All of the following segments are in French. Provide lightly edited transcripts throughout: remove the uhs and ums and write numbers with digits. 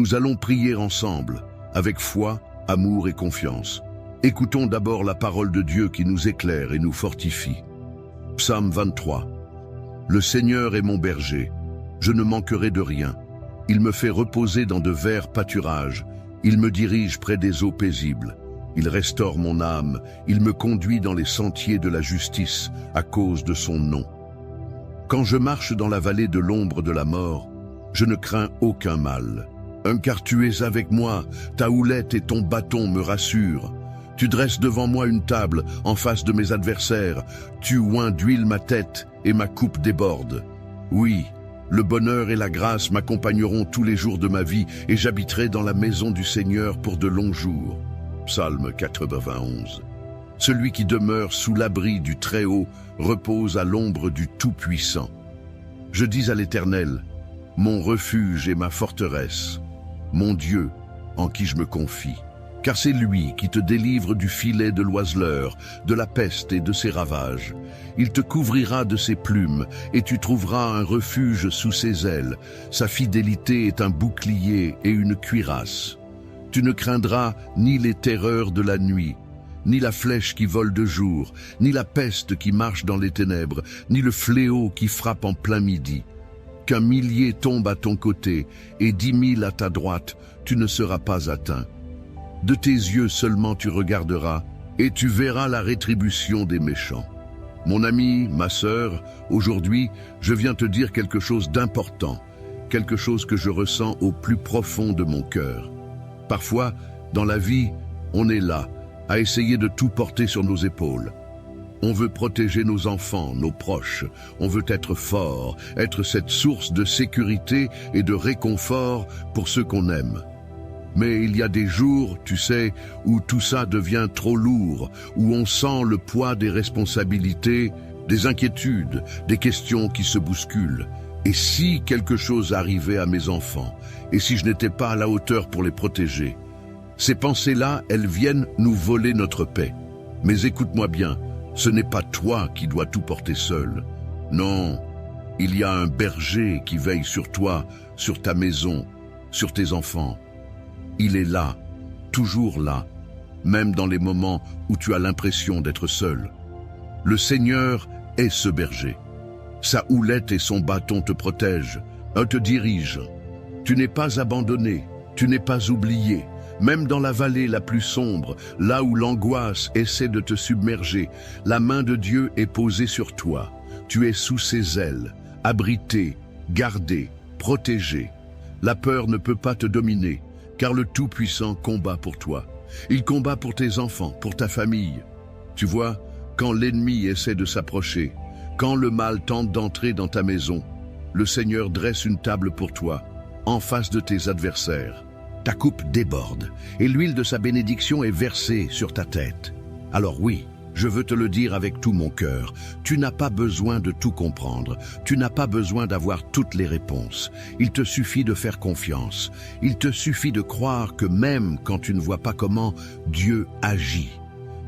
Nous allons prier ensemble, avec foi, amour et confiance. Écoutons d'abord la parole de Dieu qui nous éclaire et nous fortifie. Psaume 23. Le Seigneur est mon berger, je ne manquerai de rien. Il me fait reposer dans de verts pâturages, il me dirige près des eaux paisibles. Il restaure mon âme, il me conduit dans les sentiers de la justice à cause de son nom. Quand je marche dans la vallée de l'ombre de la mort, je ne crains aucun mal. Car tu es avec moi, ta houlette et ton bâton me rassurent. Tu dresses devant moi une table en face de mes adversaires, tu oins d'huile ma tête et ma coupe déborde. Oui, le bonheur et la grâce m'accompagneront tous les jours de ma vie et j'habiterai dans la maison du Seigneur pour de longs jours. Psaume 91. Celui qui demeure sous l'abri du Très-Haut repose à l'ombre du Tout-Puissant. Je dis à l'Éternel, mon refuge et ma forteresse, mon Dieu en qui je me confie. Car c'est lui qui te délivre du filet de l'oiseleur, de la peste et de ses ravages. Il te couvrira de ses plumes et tu trouveras un refuge sous ses ailes. Sa fidélité est un bouclier et une cuirasse. Tu ne craindras ni les terreurs de la nuit, ni la flèche qui vole de jour, ni la peste qui marche dans les ténèbres, ni le fléau qui frappe en plein midi. Qu'un millier tombe à ton côté et 10 000 à ta droite, tu ne seras pas atteint. De tes yeux seulement tu regarderas et tu verras la rétribution des méchants. Mon ami, ma sœur, aujourd'hui, je viens te dire quelque chose d'important, quelque chose que je ressens au plus profond de mon cœur. Parfois, dans la vie, on est là, à essayer de tout porter sur nos épaules. On veut protéger nos enfants, nos proches. On veut être fort, être cette source de sécurité et de réconfort pour ceux qu'on aime. Mais il y a des jours, tu sais, où tout ça devient trop lourd, où on sent le poids des responsabilités, des inquiétudes, des questions qui se bousculent. Et si quelque chose arrivait à mes enfants, et si je n'étais pas à la hauteur pour les protéger? Ces pensées-là, elles viennent nous voler notre paix. Mais écoute-moi bien, ce n'est pas toi qui dois tout porter seul. Non, il y a un berger qui veille sur toi, sur ta maison, sur tes enfants. Il est là, toujours là, même dans les moments où tu as l'impression d'être seul. Le Seigneur est ce berger. Sa houlette et son bâton te protègent, te dirigent. Tu n'es pas abandonné, tu n'es pas oublié. Même dans la vallée la plus sombre, là où l'angoisse essaie de te submerger, la main de Dieu est posée sur toi. Tu es sous ses ailes, abrité, gardé, protégé. La peur ne peut pas te dominer, car le Tout-Puissant combat pour toi. Il combat pour tes enfants, pour ta famille. Tu vois, quand l'ennemi essaie de s'approcher, quand le mal tente d'entrer dans ta maison, le Seigneur dresse une table pour toi, en face de tes adversaires. Ta coupe déborde et l'huile de sa bénédiction est versée sur ta tête. Alors oui, je veux te le dire avec tout mon cœur, tu n'as pas besoin de tout comprendre, tu n'as pas besoin d'avoir toutes les réponses. Il te suffit de faire confiance, il te suffit de croire que même quand tu ne vois pas comment, Dieu agit.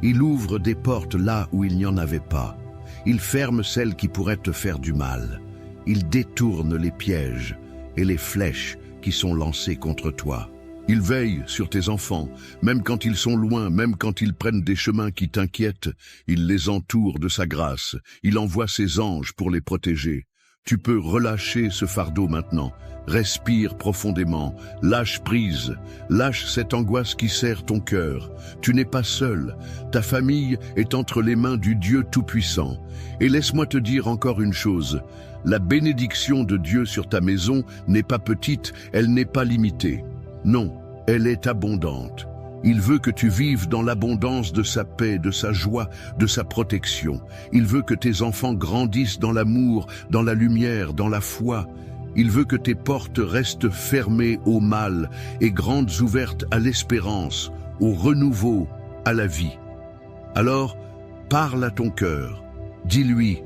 Il ouvre des portes là où il n'y en avait pas. Il ferme celles qui pourraient te faire du mal. Il détourne les pièges et les flèches qui sont lancées contre toi. Il veille sur tes enfants, même quand ils sont loin, même quand ils prennent des chemins qui t'inquiètent. Il les entoure de sa grâce. Il envoie ses anges pour les protéger. Tu peux relâcher ce fardeau maintenant. Respire profondément. Lâche prise. Lâche cette angoisse qui serre ton cœur. Tu n'es pas seul. Ta famille est entre les mains du Dieu Tout-Puissant. Et laisse-moi te dire encore une chose. La bénédiction de Dieu sur ta maison n'est pas petite, elle n'est pas limitée. Non, elle est abondante. Il veut que tu vives dans l'abondance de sa paix, de sa joie, de sa protection. Il veut que tes enfants grandissent dans l'amour, dans la lumière, dans la foi. Il veut que tes portes restent fermées au mal et grandes ouvertes à l'espérance, au renouveau, à la vie. Alors, parle à ton cœur. Dis-lui,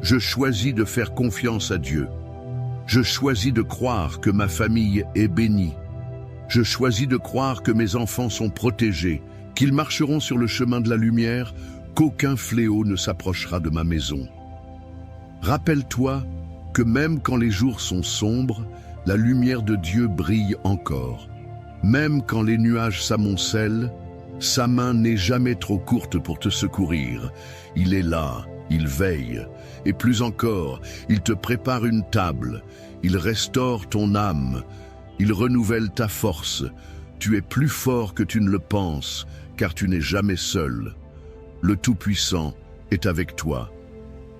je choisis de faire confiance à Dieu. Je choisis de croire que ma famille est bénie. Je choisis de croire que mes enfants sont protégés, qu'ils marcheront sur le chemin de la lumière, qu'aucun fléau ne s'approchera de ma maison. Rappelle-toi que même quand les jours sont sombres, La lumière de Dieu brille encore. Même quand les nuages s'amoncellent, sa main n'est jamais trop courte pour te secourir. Il est là, il veille. Et plus encore, il te prépare une table. Il restaure ton âme. Il renouvelle ta force. Tu es plus fort que tu ne le penses, car tu n'es jamais seul. Le Tout-Puissant est avec toi.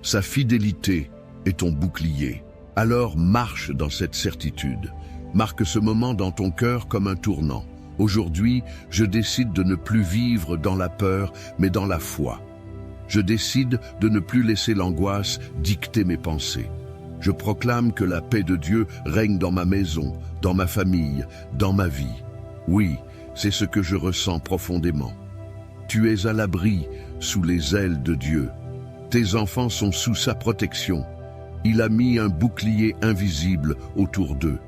Sa fidélité est ton bouclier. Alors marche dans cette certitude. Marque ce moment dans ton cœur comme un tournant. Aujourd'hui, je décide de ne plus vivre dans la peur, mais dans la foi. Je décide de ne plus laisser l'angoisse dicter mes pensées. Je proclame que la paix de Dieu règne dans ma maison, dans ma famille, dans ma vie. Oui, c'est ce que je ressens profondément. Tu es à l'abri sous les ailes de Dieu. Tes enfants sont sous sa protection. Il a mis un bouclier invisible autour d'eux.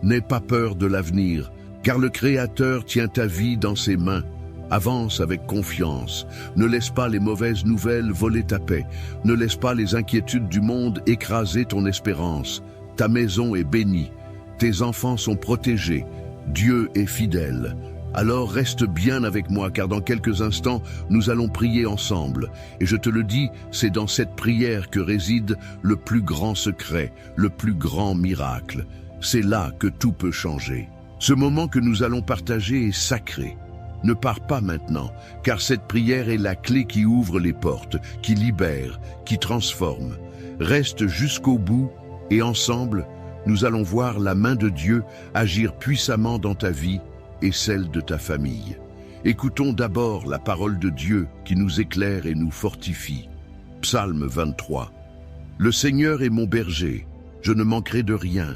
N'aie pas peur de l'avenir, car le Créateur tient ta vie dans ses mains. Avance avec confiance. Ne laisse pas les mauvaises nouvelles voler ta paix. Ne laisse pas les inquiétudes du monde écraser ton espérance. Ta maison est bénie. Tes enfants sont protégés. Dieu est fidèle. Alors reste bien avec moi, car dans quelques instants, nous allons prier ensemble. Et je te le dis, c'est dans cette prière que réside le plus grand secret, le plus grand miracle. C'est là que tout peut changer. Ce moment que nous allons partager est sacré. Ne pars pas maintenant, car cette prière est la clé qui ouvre les portes, qui libère, qui transforme. Reste jusqu'au bout et ensemble, nous allons voir la main de Dieu agir puissamment dans ta vie et celle de ta famille. Écoutons d'abord la parole de Dieu qui nous éclaire et nous fortifie. Psaume 23. Le Seigneur est mon berger, je ne manquerai de rien.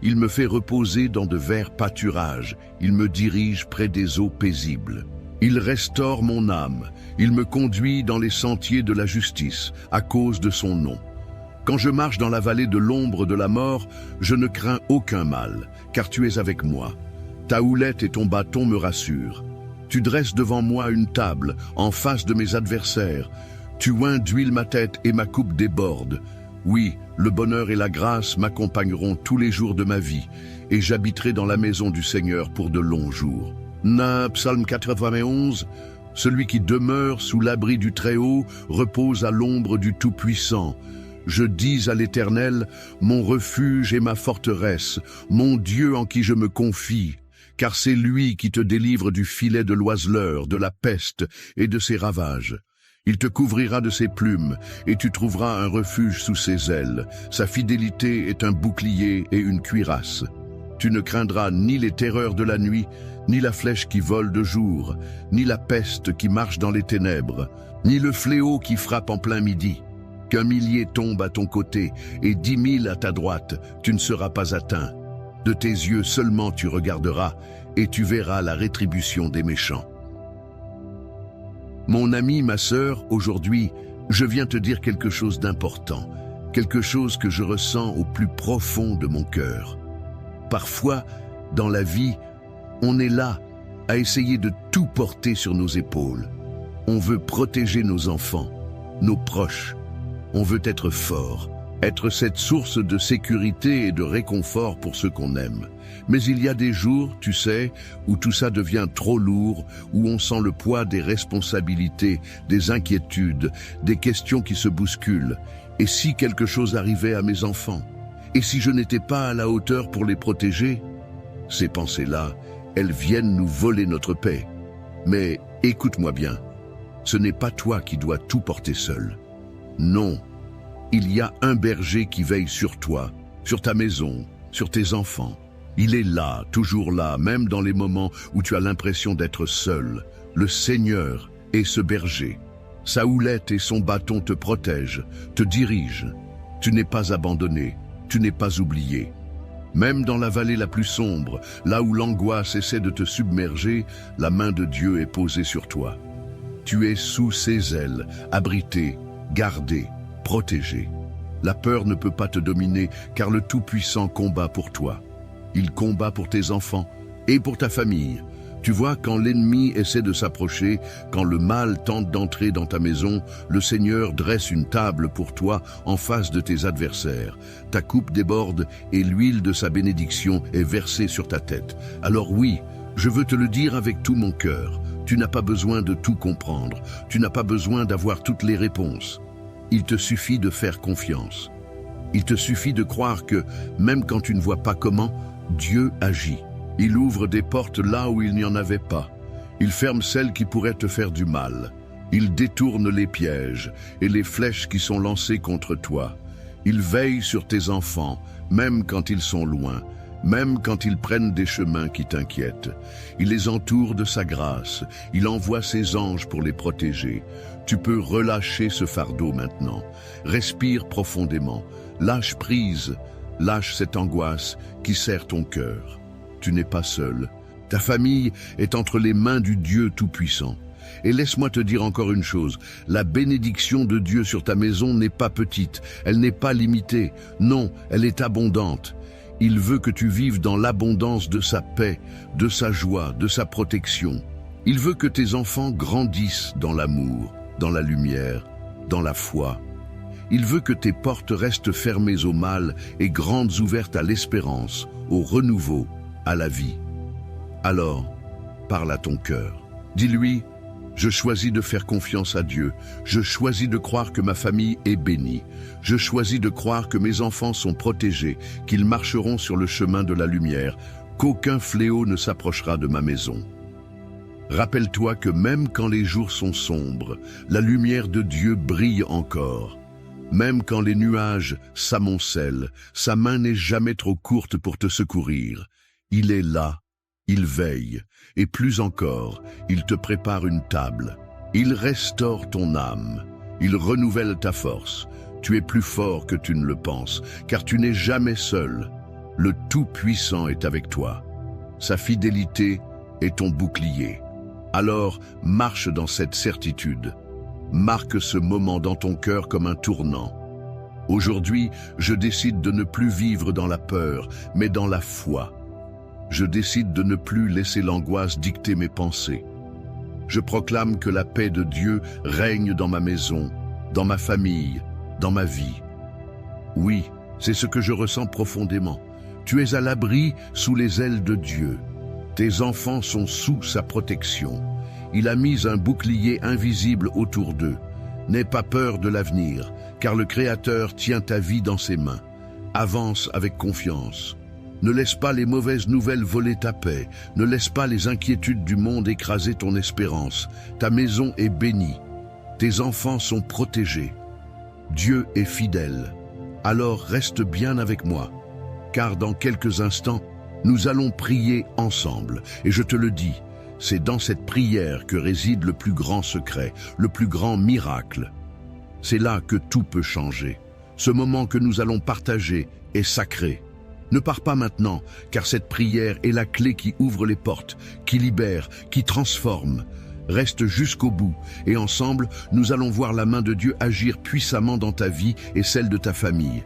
Il me fait reposer dans de verts pâturages, il me dirige près des eaux paisibles. Il restaure mon âme, il me conduit dans les sentiers de la justice, à cause de son nom. Quand je marche dans la vallée de l'ombre de la mort, je ne crains aucun mal, car tu es avec moi. Ta houlette et ton bâton me rassurent. Tu dresses devant moi une table, en face de mes adversaires. Tu oins d'huile ma tête et ma coupe déborde. Oui, le bonheur et la grâce m'accompagneront tous les jours de ma vie, et j'habiterai dans la maison du Seigneur pour de longs jours. Psaume 91, celui qui demeure sous l'abri du Très-Haut repose à l'ombre du Tout-Puissant. Je dis à l'Éternel, mon refuge et ma forteresse, mon Dieu en qui je me confie, car c'est lui qui te délivre du filet de l'oiseleur, de la peste et de ses ravages. Il te couvrira de ses plumes, et tu trouveras un refuge sous ses ailes. Sa fidélité est un bouclier et une cuirasse. Tu ne craindras ni les terreurs de la nuit, ni la flèche qui vole de jour, ni la peste qui marche dans les ténèbres, ni le fléau qui frappe en plein midi. Qu'un millier tombe à ton côté, et 10 000 à ta droite, tu ne seras pas atteint. De tes yeux seulement tu regarderas, et tu verras la rétribution des méchants. Mon ami, ma sœur, aujourd'hui, je viens te dire quelque chose d'important, quelque chose que je ressens au plus profond de mon cœur. Parfois, dans la vie, on est là à essayer de tout porter sur nos épaules. On veut protéger nos enfants, nos proches. On veut être fort, être cette source de sécurité et de réconfort pour ceux qu'on aime. Mais il y a des jours, tu sais, où tout ça devient trop lourd, où on sent le poids des responsabilités, des inquiétudes, des questions qui se bousculent. Et si quelque chose arrivait à mes enfants? Et si je n'étais pas à la hauteur pour les protéger? Ces pensées-là, elles viennent nous voler notre paix. Mais écoute-moi bien, ce n'est pas toi qui dois tout porter seul. Non, il y a un berger qui veille sur toi, sur ta maison, sur tes enfants. Il est là, toujours là, même dans les moments où tu as l'impression d'être seul. Le Seigneur est ce berger. Sa houlette et son bâton te protègent, te dirigent. Tu n'es pas abandonné, tu n'es pas oublié. Même dans la vallée la plus sombre, là où l'angoisse essaie de te submerger, la main de Dieu est posée sur toi. Tu es sous ses ailes, abrité, gardé, protégé. La peur ne peut pas te dominer, car le Tout-Puissant combat pour toi. Il combat pour tes enfants et pour ta famille. Tu vois, quand l'ennemi essaie de s'approcher, quand le mal tente d'entrer dans ta maison, le Seigneur dresse une table pour toi en face de tes adversaires. Ta coupe déborde et l'huile de sa bénédiction est versée sur ta tête. Alors oui, je veux te le dire avec tout mon cœur, tu n'as pas besoin de tout comprendre, tu n'as pas besoin d'avoir toutes les réponses. Il te suffit de faire confiance. Il te suffit de croire que, même quand tu ne vois pas comment, Dieu agit. Il ouvre des portes là où il n'y en avait pas. Il ferme celles qui pourraient te faire du mal. Il détourne les pièges et les flèches qui sont lancées contre toi. Il veille sur tes enfants, même quand ils sont loin, même quand ils prennent des chemins qui t'inquiètent. Il les entoure de sa grâce. Il envoie ses anges pour les protéger. Tu peux relâcher ce fardeau maintenant. Respire profondément. Lâche prise. Lâche cette angoisse qui serre ton cœur. Tu n'es pas seul. Ta famille est entre les mains du Dieu Tout-Puissant. Et laisse-moi te dire encore une chose, la bénédiction de Dieu sur ta maison n'est pas petite, elle n'est pas limitée, non, elle est abondante. Il veut que tu vives dans l'abondance de sa paix, de sa joie, de sa protection. Il veut que tes enfants grandissent dans l'amour, dans la lumière, dans la foi. Il veut que tes portes restent fermées au mal et grandes ouvertes à l'espérance, au renouveau, à la vie. Alors, parle à ton cœur. Dis-lui, je choisis de faire confiance à Dieu. Je choisis de croire que ma famille est bénie. Je choisis de croire que mes enfants sont protégés, qu'ils marcheront sur le chemin de la lumière, qu'aucun fléau ne s'approchera de ma maison. Rappelle-toi que même quand les jours sont sombres, la lumière de Dieu brille encore. Même quand les nuages s'amoncellent, sa main n'est jamais trop courte pour te secourir. Il est là, il veille, et plus encore, il te prépare une table. Il restaure ton âme, il renouvelle ta force. Tu es plus fort que tu ne le penses, car tu n'es jamais seul. Le Tout-Puissant est avec toi. Sa fidélité est ton bouclier. Alors, marche dans cette certitude. Marque ce moment dans ton cœur comme un tournant. Aujourd'hui, je décide de ne plus vivre dans la peur, mais dans la foi. Je décide de ne plus laisser l'angoisse dicter mes pensées. Je proclame que la paix de Dieu règne dans ma maison, dans ma famille, dans ma vie. Oui, c'est ce que je ressens profondément. Tu es à l'abri sous les ailes de Dieu. Tes enfants sont sous sa protection. Il a mis un bouclier invisible autour d'eux. N'aie pas peur de l'avenir, car le Créateur tient ta vie dans ses mains. Avance avec confiance. Ne laisse pas les mauvaises nouvelles voler ta paix. Ne laisse pas les inquiétudes du monde écraser ton espérance. Ta maison est bénie. Tes enfants sont protégés. Dieu est fidèle. Alors reste bien avec moi, car dans quelques instants, nous allons prier ensemble. Et je te le dis, c'est dans cette prière que réside le plus grand secret, le plus grand miracle. C'est là que tout peut changer. Ce moment que nous allons partager est sacré. Ne pars pas maintenant, car cette prière est la clé qui ouvre les portes, qui libère, qui transforme. Reste jusqu'au bout, et ensemble, nous allons voir la main de Dieu agir puissamment dans ta vie et celle de ta famille.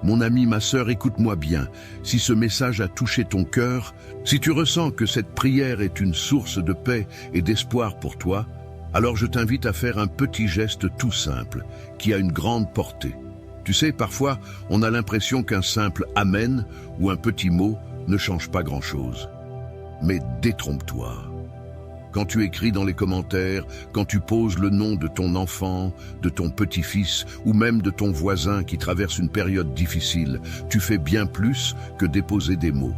Mon ami, ma sœur, écoute-moi bien. Si ce message a touché ton cœur, si tu ressens que cette prière est une source de paix et d'espoir pour toi, alors je t'invite à faire un petit geste tout simple, qui a une grande portée. Tu sais, parfois, on a l'impression qu'un simple « Amen » ou un petit mot ne change pas grand-chose. Mais détrompe-toi. Quand tu écris dans les commentaires, quand tu poses le nom de ton enfant, de ton petit-fils ou même de ton voisin qui traverse une période difficile, tu fais bien plus que déposer des mots.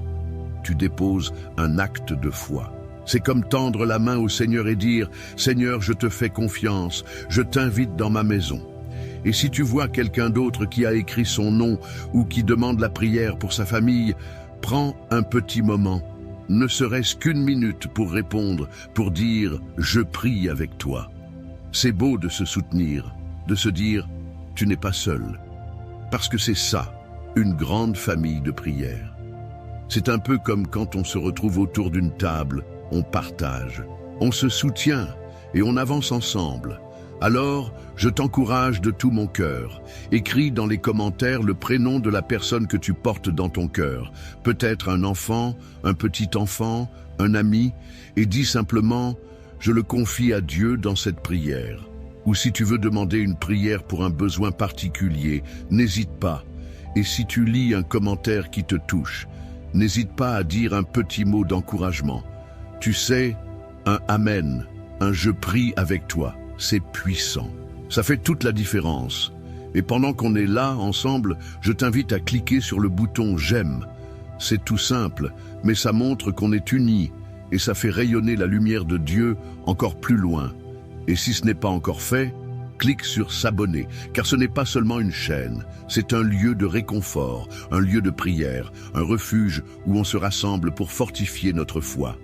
Tu déposes un acte de foi. C'est comme tendre la main au Seigneur et dire « Seigneur, je te fais confiance, je t'invite dans ma maison ». Et si tu vois quelqu'un d'autre qui a écrit son nom ou qui demande la prière pour sa famille, prends un petit moment. Ne serait-ce qu'une minute pour répondre, pour dire « Je prie avec toi ». C'est beau de se soutenir, de se dire « Tu n'es pas seul ». Parce que c'est ça, une grande famille de prière. C'est un peu comme quand on se retrouve autour d'une table, on partage, on se soutient et on avance ensemble. Alors, je t'encourage de tout mon cœur. Écris dans les commentaires le prénom de la personne que tu portes dans ton cœur. Peut-être un enfant, un petit enfant, un ami, et dis simplement « Je le confie à Dieu dans cette prière ». Ou si tu veux demander une prière pour un besoin particulier, n'hésite pas. Et si tu lis un commentaire qui te touche, n'hésite pas à dire un petit mot d'encouragement. Tu sais, un « Amen », un « Je prie avec toi », c'est puissant. Ça fait toute la différence. Et pendant qu'on est là, ensemble, je t'invite à cliquer sur le bouton « J'aime ». C'est tout simple, mais ça montre qu'on est unis et ça fait rayonner la lumière de Dieu encore plus loin. Et si ce n'est pas encore fait, clique sur s'abonner, car ce n'est pas seulement une chaîne, c'est un lieu de réconfort, un lieu de prière, un refuge où on se rassemble pour fortifier notre foi.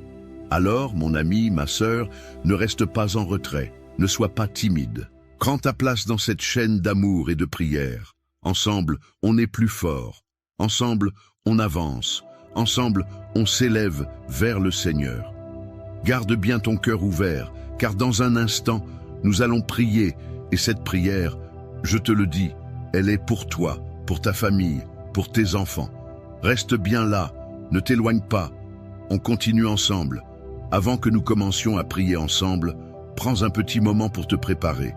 Alors, mon ami, ma sœur, ne reste pas en retrait, ne sois pas timide. Prends ta place dans cette chaîne d'amour et de prière. Ensemble, on est plus fort. Ensemble, on avance. Ensemble, on s'élève vers le Seigneur. Garde bien ton cœur ouvert, car dans un instant, nous allons prier, et cette prière, je te le dis, elle est pour toi, pour ta famille, pour tes enfants. Reste bien là, ne t'éloigne pas. On continue ensemble. Avant que nous commencions à prier ensemble, prends un petit moment pour te préparer.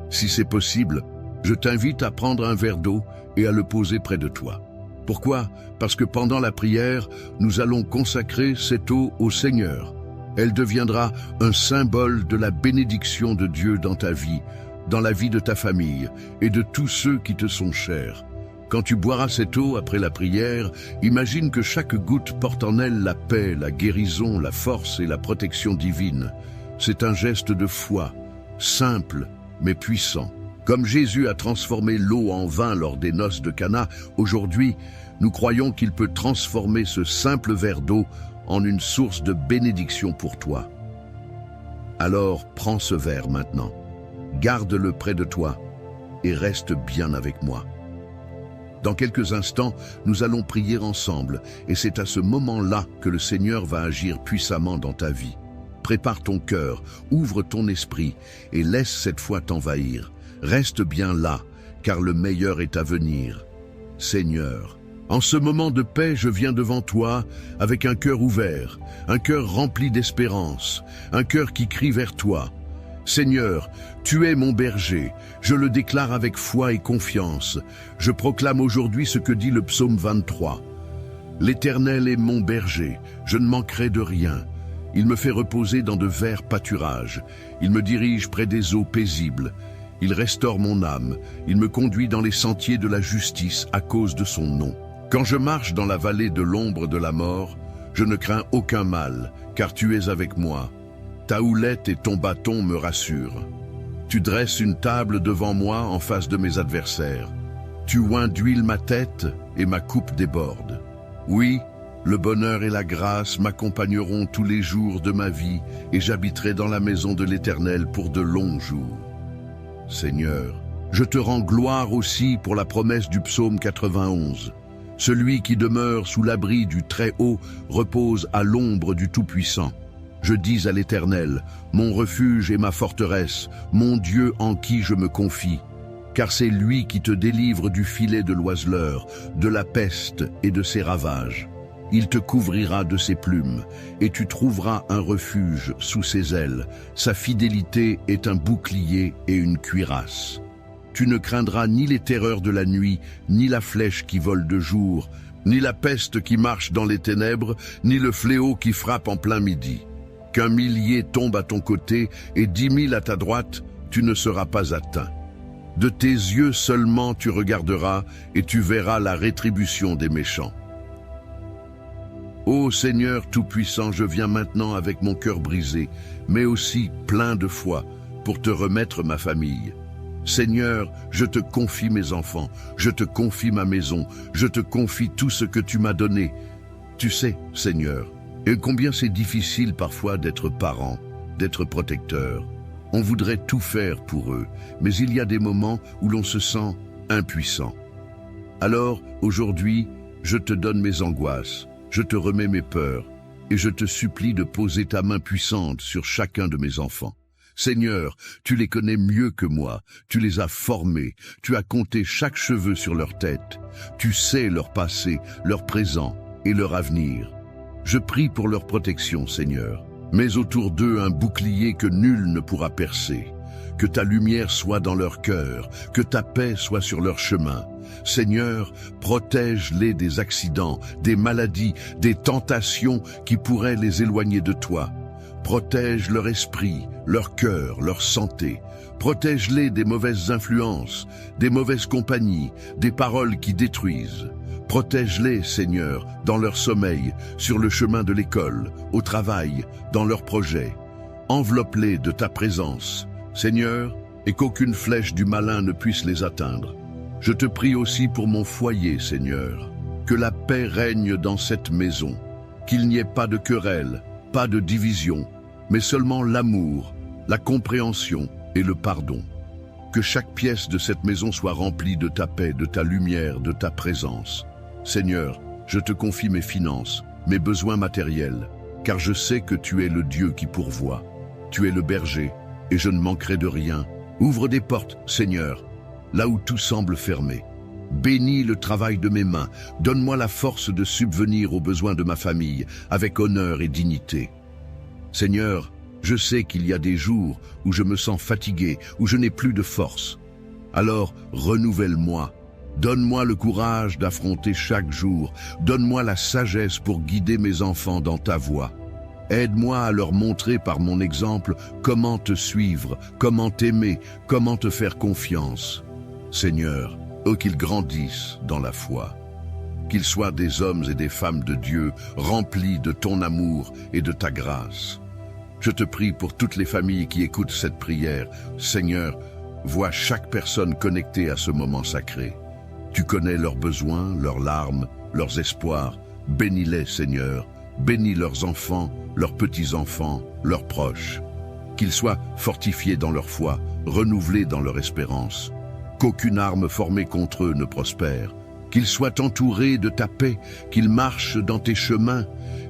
Si c'est possible, je t'invite à prendre un verre d'eau et à le poser près de toi. Pourquoi? Parce que pendant la prière, nous allons consacrer cette eau au Seigneur. Elle deviendra un symbole de la bénédiction de Dieu dans ta vie, dans la vie de ta famille et de tous ceux qui te sont chers. Quand tu boiras cette eau après la prière, imagine que chaque goutte porte en elle la paix, la guérison, la force et la protection divine. C'est un geste de foi, simple mais puissant. Comme Jésus a transformé l'eau en vin lors des noces de Cana, aujourd'hui, nous croyons qu'il peut transformer ce simple verre d'eau en une source de bénédiction pour toi. Alors, prends ce verre maintenant, garde-le près de toi et reste bien avec moi. Dans quelques instants, nous allons prier ensemble et c'est à ce moment-là que le Seigneur va agir puissamment dans ta vie. Prépare ton cœur, ouvre ton esprit et laisse cette foi t'envahir. Reste bien là, car le meilleur est à venir. Seigneur, en ce moment de paix, je viens devant toi avec un cœur ouvert, un cœur rempli d'espérance, un cœur qui crie vers toi. Seigneur, tu es mon berger, je le déclare avec foi et confiance. Je proclame aujourd'hui ce que dit le psaume 23. L'Éternel est mon berger, je ne manquerai de rien. Il me fait reposer dans de verts pâturages. Il me dirige près des eaux paisibles. Il restaure mon âme. Il me conduit dans les sentiers de la justice à cause de son nom. Quand je marche dans la vallée de l'ombre de la mort, je ne crains aucun mal, car tu es avec moi. Ta houlette et ton bâton me rassurent. Tu dresses une table devant moi en face de mes adversaires. Tu oins d'huile ma tête et ma coupe déborde. Oui, le bonheur et la grâce m'accompagneront tous les jours de ma vie et j'habiterai dans la maison de l'Éternel pour de longs jours. Seigneur, je te rends gloire aussi pour la promesse du psaume 91. Celui qui demeure sous l'abri du Très-Haut repose à l'ombre du Tout-Puissant. Je dis à l'Éternel, mon refuge et ma forteresse, mon Dieu en qui je me confie. Car c'est lui qui te délivre du filet de l'oiseleur, de la peste et de ses ravages. Il te couvrira de ses plumes, et tu trouveras un refuge sous ses ailes. Sa fidélité est un bouclier et une cuirasse. Tu ne craindras ni les terreurs de la nuit, ni la flèche qui vole de jour, ni la peste qui marche dans les ténèbres, ni le fléau qui frappe en plein midi. Qu'un millier tombe à ton côté et 10 000 à ta droite, tu ne seras pas atteint. De tes yeux seulement tu regarderas et tu verras la rétribution des méchants. Ô Seigneur Tout-Puissant, je viens maintenant avec mon cœur brisé, mais aussi plein de foi, pour te remettre ma famille. Seigneur, je te confie mes enfants, je te confie ma maison, je te confie tout ce que tu m'as donné. Tu sais, Seigneur, et combien c'est difficile parfois d'être parent, d'être protecteur. On voudrait tout faire pour eux, mais il y a des moments où l'on se sent impuissant. Alors, aujourd'hui, je te donne mes angoisses, je te remets mes peurs, et je te supplie de poser ta main puissante sur chacun de mes enfants. Seigneur, tu les connais mieux que moi, tu les as formés, tu as compté chaque cheveu sur leur tête, tu sais leur passé, leur présent et leur avenir. Je prie pour leur protection, Seigneur. Mets autour d'eux un bouclier que nul ne pourra percer. Que ta lumière soit dans leur cœur, que ta paix soit sur leur chemin. Seigneur, protège-les des accidents, des maladies, des tentations qui pourraient les éloigner de toi. Protège leur esprit, leur cœur, leur santé. Protège-les des mauvaises influences, des mauvaises compagnies, des paroles qui détruisent. Protège-les, Seigneur, dans leur sommeil, sur le chemin de l'école, au travail, dans leurs projets. Enveloppe-les de ta présence, Seigneur, et qu'aucune flèche du malin ne puisse les atteindre. Je te prie aussi pour mon foyer, Seigneur. Que la paix règne dans cette maison, qu'il n'y ait pas de querelle, pas de division, mais seulement l'amour, la compréhension et le pardon. Que chaque pièce de cette maison soit remplie de ta paix, de ta lumière, de ta présence. Seigneur, je te confie mes finances, mes besoins matériels, car je sais que tu es le Dieu qui pourvoit. Tu es le berger, et je ne manquerai de rien. Ouvre des portes, Seigneur, là où tout semble fermé. Bénis le travail de mes mains, donne-moi la force de subvenir aux besoins de ma famille, avec honneur et dignité. Seigneur, je sais qu'il y a des jours où je me sens fatigué, où je n'ai plus de force. Alors, renouvelle-moi. Donne-moi le courage d'affronter chaque jour. Donne-moi la sagesse pour guider mes enfants dans ta voie. Aide-moi à leur montrer par mon exemple comment te suivre, comment t'aimer, comment te faire confiance. Seigneur, qu'ils grandissent dans la foi. Qu'ils soient des hommes et des femmes de Dieu, remplis de ton amour et de ta grâce. Je te prie pour toutes les familles qui écoutent cette prière. Seigneur, vois chaque personne connectée à ce moment sacré. Tu connais leurs besoins, leurs larmes, leurs espoirs. Bénis-les, Seigneur. Bénis leurs enfants, leurs petits-enfants, leurs proches. Qu'ils soient fortifiés dans leur foi, renouvelés dans leur espérance. Qu'aucune arme formée contre eux ne prospère. Qu'ils soient entourés de ta paix, qu'ils marchent dans tes chemins,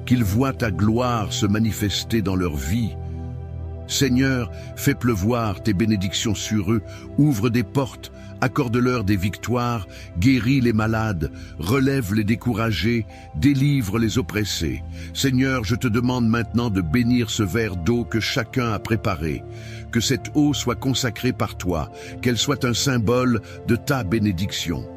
qu'ils voient ta gloire se manifester dans leur vie. Seigneur, fais pleuvoir tes bénédictions sur eux, ouvre des portes, accorde-leur des victoires, guéris les malades, relève les découragés, délivre les oppressés. Seigneur, je te demande maintenant de bénir ce verre d'eau que chacun a préparé. Que cette eau soit consacrée par toi, qu'elle soit un symbole de ta bénédiction.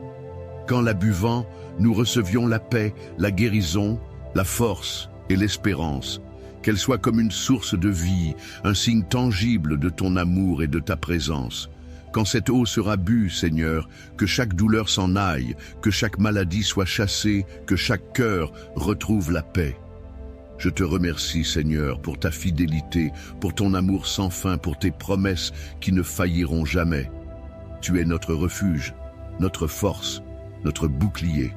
Qu'en la buvant, nous recevions la paix, la guérison, la force et l'espérance. Qu'elle soit comme une source de vie, un signe tangible de ton amour et de ta présence. Quand cette eau sera bue, Seigneur, que chaque douleur s'en aille, que chaque maladie soit chassée, que chaque cœur retrouve la paix. Je te remercie, Seigneur, pour ta fidélité, pour ton amour sans fin, pour tes promesses qui ne failliront jamais. Tu es notre refuge, notre force, notre bouclier.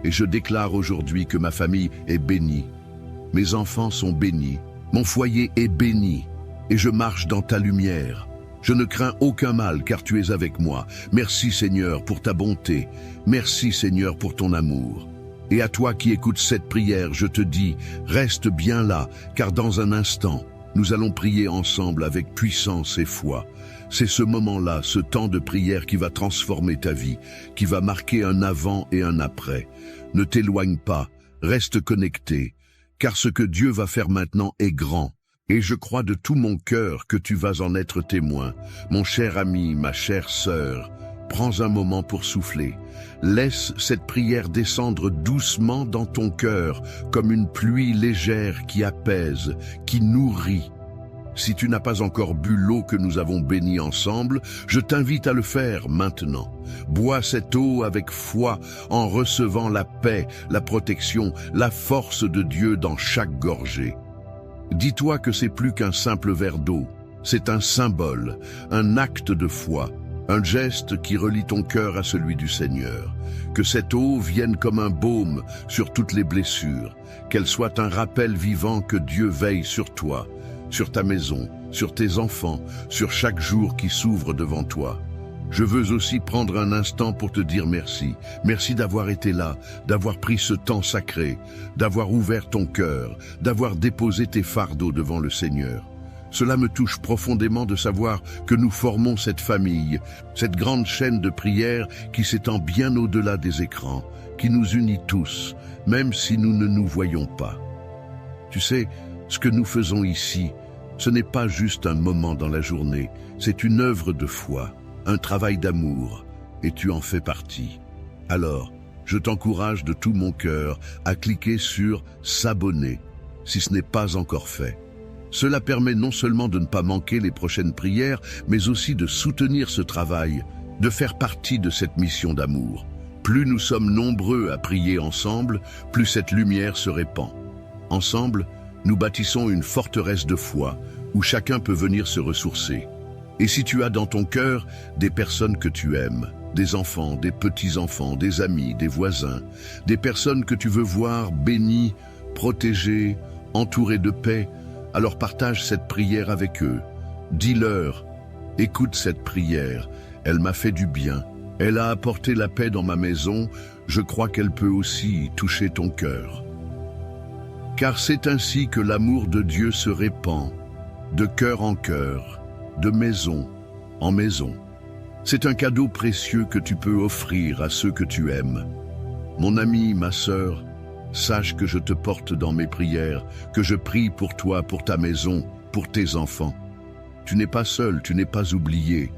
Et je déclare aujourd'hui que ma famille est bénie. Mes enfants sont bénis, mon foyer est béni, et je marche dans ta lumière. Je ne crains aucun mal car tu es avec moi. Merci Seigneur pour ta bonté. Merci Seigneur pour ton amour. Et à toi qui écoutes cette prière, je te dis, reste bien là, car dans un instant, nous allons prier ensemble avec puissance et foi. C'est ce moment-là, ce temps de prière qui va transformer ta vie, qui va marquer un avant et un après. Ne t'éloigne pas, reste connecté, car ce que Dieu va faire maintenant est grand. Et je crois de tout mon cœur que tu vas en être témoin. Mon cher ami, ma chère sœur, prends un moment pour souffler. Laisse cette prière descendre doucement dans ton cœur, comme une pluie légère qui apaise, qui nourrit. Si tu n'as pas encore bu l'eau que nous avons bénie ensemble, je t'invite à le faire maintenant. Bois cette eau avec foi en recevant la paix, la protection, la force de Dieu dans chaque gorgée. Dis-toi que c'est plus qu'un simple verre d'eau, c'est un symbole, un acte de foi, un geste qui relie ton cœur à celui du Seigneur. Que cette eau vienne comme un baume sur toutes les blessures, qu'elle soit un rappel vivant que Dieu veille sur toi, sur ta maison, sur tes enfants, sur chaque jour qui s'ouvre devant toi. Je veux aussi prendre un instant pour te dire merci. Merci d'avoir été là, d'avoir pris ce temps sacré, d'avoir ouvert ton cœur, d'avoir déposé tes fardeaux devant le Seigneur. Cela me touche profondément de savoir que nous formons cette famille, cette grande chaîne de prière qui s'étend bien au-delà des écrans, qui nous unit tous, même si nous ne nous voyons pas. Tu sais, ce que nous faisons ici, ce n'est pas juste un moment dans la journée, c'est une œuvre de foi, un travail d'amour, et tu en fais partie. Alors, je t'encourage de tout mon cœur à cliquer sur « S'abonner » si ce n'est pas encore fait. Cela permet non seulement de ne pas manquer les prochaines prières, mais aussi de soutenir ce travail, de faire partie de cette mission d'amour. Plus nous sommes nombreux à prier ensemble, plus cette lumière se répand. Ensemble, nous bâtissons une forteresse de foi où chacun peut venir se ressourcer. Et si tu as dans ton cœur des personnes que tu aimes, des enfants, des petits-enfants, des amis, des voisins, des personnes que tu veux voir bénies, protégées, entourées de paix, alors partage cette prière avec eux. Dis-leur, écoute cette prière, elle m'a fait du bien, elle a apporté la paix dans ma maison, je crois qu'elle peut aussi toucher ton cœur. Car c'est ainsi que l'amour de Dieu se répand, de cœur en cœur, de maison en maison. C'est un cadeau précieux que tu peux offrir à ceux que tu aimes. Mon ami, ma sœur, sache que je te porte dans mes prières, que je prie pour toi, pour ta maison, pour tes enfants. Tu n'es pas seul, tu n'es pas oublié.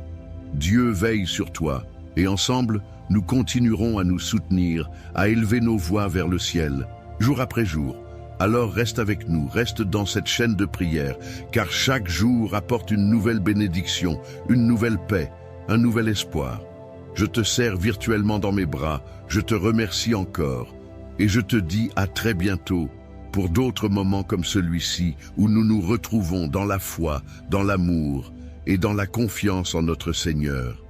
Dieu veille sur toi, et ensemble, nous continuerons à nous soutenir, à élever nos voix vers le ciel, jour après jour. Alors reste avec nous, reste dans cette chaîne de prière, car chaque jour apporte une nouvelle bénédiction, une nouvelle paix, un nouvel espoir. Je te serre virtuellement dans mes bras, je te remercie encore, et je te dis à très bientôt pour d'autres moments comme celui-ci où nous nous retrouvons dans la foi, dans l'amour et dans la confiance en notre Seigneur.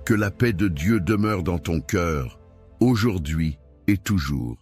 Que la paix de Dieu demeure dans ton cœur, aujourd'hui et toujours.